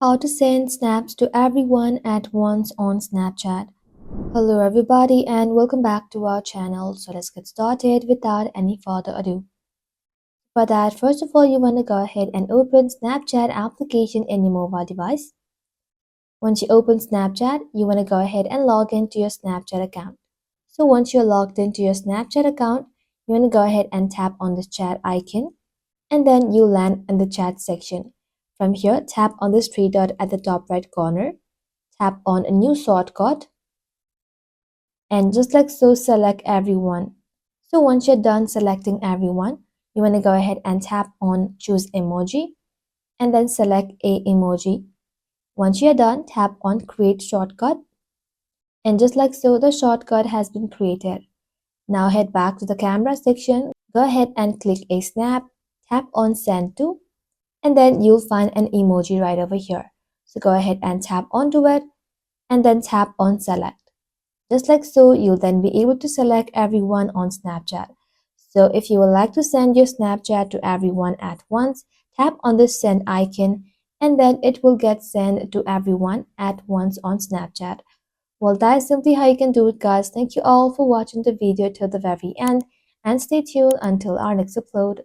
How to send snaps to everyone at once on Snapchat. Hello everybody and welcome back to our channel. So let's get started without any further ado. For that, first of all, you want to go ahead and open Snapchat application in your mobile device. Once you open Snapchat, you want to go ahead and log into your Snapchat account. So once you're logged into your Snapchat account, you want to go ahead and tap on the chat icon and then you land in the chat section. From here, tap on this three dot at the top right corner, tap on a new shortcut, and just like so, select everyone. So once you're done selecting everyone, you want to go ahead and tap on choose emoji and then select a emoji. Once you're done, tap on create shortcut, and just like so, the shortcut has been created. Now head back to the camera section, go ahead and click a snap, tap on send to, and then you'll find an emoji right over here. So go ahead and tap onto it and then tap on select. Just like so, you'll then be able to select everyone on Snapchat. So if you would like to send your Snapchat to everyone at once, tap on the send icon and then it will get sent to everyone at once on Snapchat. Well, that is simply how you can do it, guys. Thank you all for watching the video till the very end and stay tuned until our next upload.